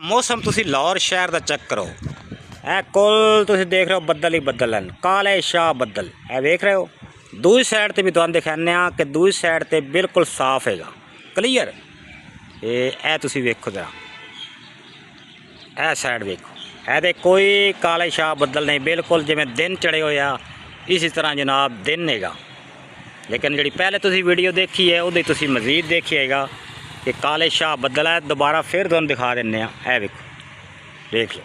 मौसम तुसी लाहौर शहर का चेक करो। ए कुल तुसी देख रहे हो बदल ही बदल हैं, काले शाह बदल ए वेख रहे हो। दूसरी साइड ते भी तुहानू दिखाने कि दूसरी साइड ते बिल्कुल साफ हैगा, क्लीयर। ए तुसी वेखो जरा, ए साइड वेखो, ए कोई काले शाह बदल नहीं, बिल्कुल जिवें दिन चढ़े होए आ इसी तरह जनाब दिन हैगा। लेकिन जी पहले तुसी वीडियो देखी है उहदे तुसी मजीद देखिएगा कि काले शाह बदल है। दोबारा फिर तुहानू दिखा देने ए वेखो, देख लो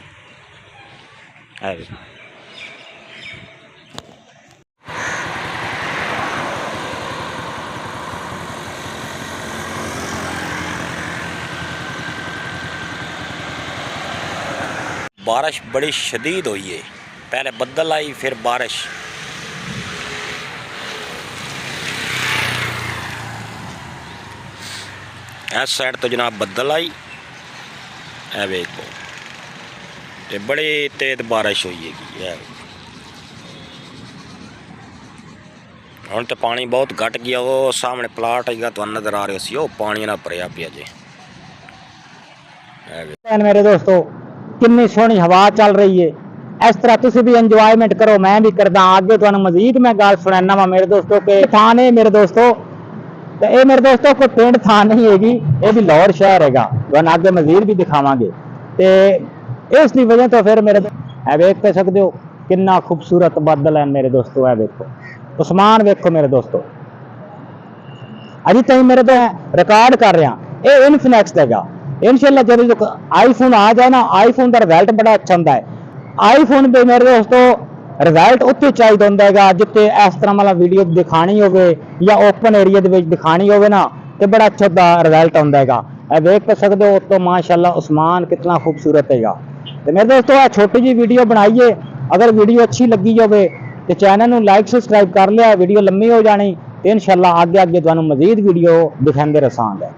ए वेखो। बारिश बड़ी शदीद हुई है, पहले बदल आई फिर बारिश। इस साइड तो जनाब बदल आई है वेखो, ते बड़ी तेज बारिश हुई है। हुण तो पानी बहुत घट गया, वो सामने प्लाट है तो नज़र आ रहे सी, वो पानी ना भरिया पिया जे। मेरे दोस्तों कितनी सोहनी हवा चल रही है, इस तरह तुसी भी इंजॉयमेंट करो, मैं भी करदा। आगे तुहानू मजीद मैं गल सुनाना वा मेरे दोस्तों के थान है मेरे दोस्तों। तो ये मेरे दोस्तों कोई पिंड थान नहीं हैगी, ये भी लाहौर शहर हैगा, तुहानू आगे मजीद भी दिखावांगे। तो इसकी वजह तो फिर मेरे वेख तो सकते हो कितना खूबसूरत बादल है मेरे दोस्तों। वेखो उस्मान, वेखो मेरे दोस्तों, अभी तक मेरे तो रिकॉर्ड कर रहा, ये इनफिनिक्स हैगा। इंशाल्लाह जब आईफोन आ जाए ना, आईफोन का रिजल्ट बड़ा अच्छा होता है। आईफोन पे मेरे दोस्तों रिजल्ट उत्ते चाहिए होंदा है जिते इस तरह वाला वीडियो दिखानी होवे या ओपन एरिया दे विच दिखानी होवे ना, तो बड़ा अच्छा रिजल्ट होंदा है। देख तो सकते हो तो माशाल्लाह उस्मान कितना खूबसूरत हैगा। तो मेरे दोस्तों छोटी जी वीडियो बनाइए, अगर वीडियो अच्छी लगी होवे तो चैनल नू लाइक सब्सक्राइब कर लिया। वीडियो लंबी हो जानी, इंशाल्लाह आगे आगे तुहानू मजीद वीडियो दिखांदे रहांगे।